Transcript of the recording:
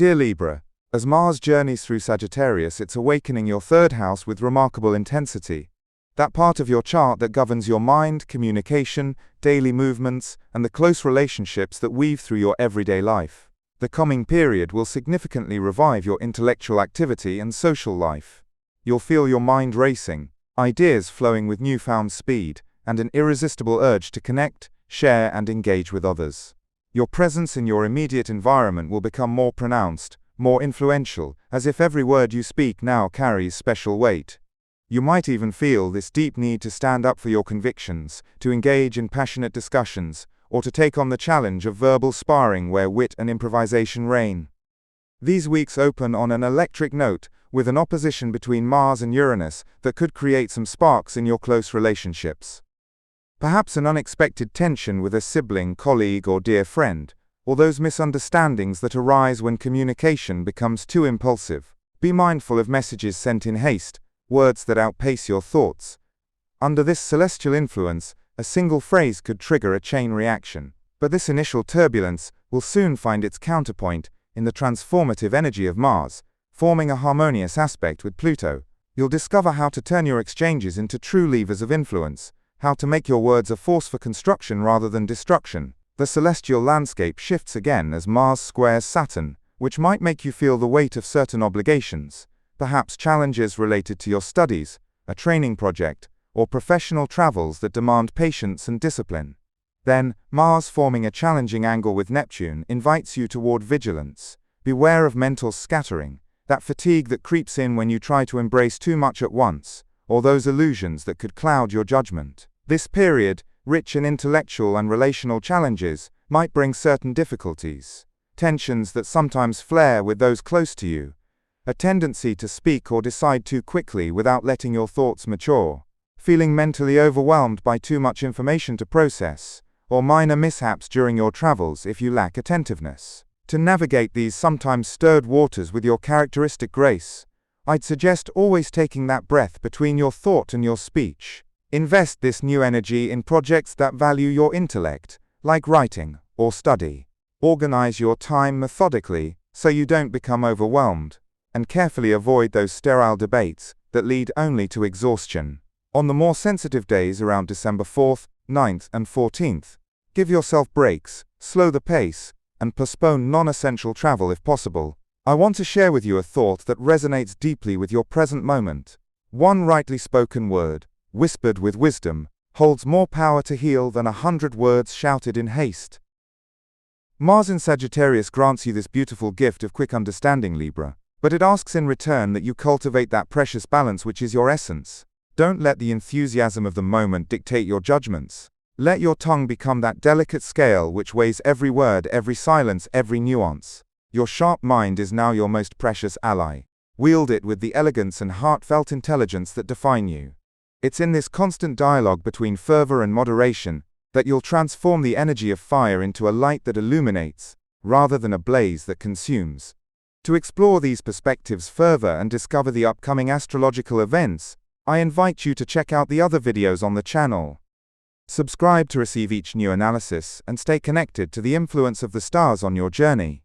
Dear Libra, as Mars journeys through Sagittarius, it's awakening your third house with remarkable intensity. That part of your chart that governs your mind, communication, daily movements, and the close relationships that weave through your everyday life. The coming period will significantly revive your intellectual activity and social life. You'll feel your mind racing, ideas flowing with newfound speed, and an irresistible urge to connect, share, and engage with others. Your presence in your immediate environment will become more pronounced, more influential, as if every word you speak now carries special weight. You might even feel this deep need to stand up for your convictions, to engage in passionate discussions, or to take on the challenge of verbal sparring where wit and improvisation reign. These weeks open on an electric note, with an opposition between Mars and Uranus that could create some sparks in your close relationships. Perhaps an unexpected tension with a sibling, colleague, or dear friend, or those misunderstandings that arise when communication becomes too impulsive. Be mindful of messages sent in haste, words that outpace your thoughts. Under this celestial influence, a single phrase could trigger a chain reaction. But this initial turbulence will soon find its counterpoint in the transformative energy of Mars, forming a harmonious aspect with Pluto. You'll discover how to turn your exchanges into true levers of influence, how to make your words a force for construction rather than destruction. The celestial landscape shifts again as Mars squares Saturn, which might make you feel the weight of certain obligations, perhaps challenges related to your studies, a training project, or professional travels that demand patience and discipline. Then, Mars forming a challenging angle with Neptune invites you toward vigilance. Beware of mental scattering, that fatigue that creeps in when you try to embrace too much at once, or those illusions that could cloud your judgment. This period, rich in intellectual and relational challenges, might bring certain difficulties, tensions that sometimes flare with those close to you, a tendency to speak or decide too quickly without letting your thoughts mature, feeling mentally overwhelmed by too much information to process, or minor mishaps during your travels if you lack attentiveness. To navigate these sometimes stirred waters with your characteristic grace, I'd suggest always taking that breath between your thought and your speech. Invest this new energy in projects that value your intellect, like writing or study. Organize your time methodically so you don't become overwhelmed, and carefully avoid those sterile debates that lead only to exhaustion. On the more sensitive days around December 4th, 9th, and 14th, give yourself breaks, slow the pace, and postpone non-essential travel if possible. I want to share with you a thought that resonates deeply with your present moment. One rightly spoken word, whispered with wisdom, holds more power to heal than 100 words shouted in haste. Mars in Sagittarius grants you this beautiful gift of quick understanding, Libra, but it asks in return that you cultivate that precious balance which is your essence. Don't let the enthusiasm of the moment dictate your judgments. Let your tongue become that delicate scale which weighs every word, every silence, every nuance. Your sharp mind is now your most precious ally. Wield it with the elegance and heartfelt intelligence that define you. It's in this constant dialogue between fervor and moderation that you'll transform the energy of fire into a light that illuminates, rather than a blaze that consumes. To explore these perspectives further and discover the upcoming astrological events, I invite you to check out the other videos on the channel. Subscribe to receive each new analysis and stay connected to the influence of the stars on your journey.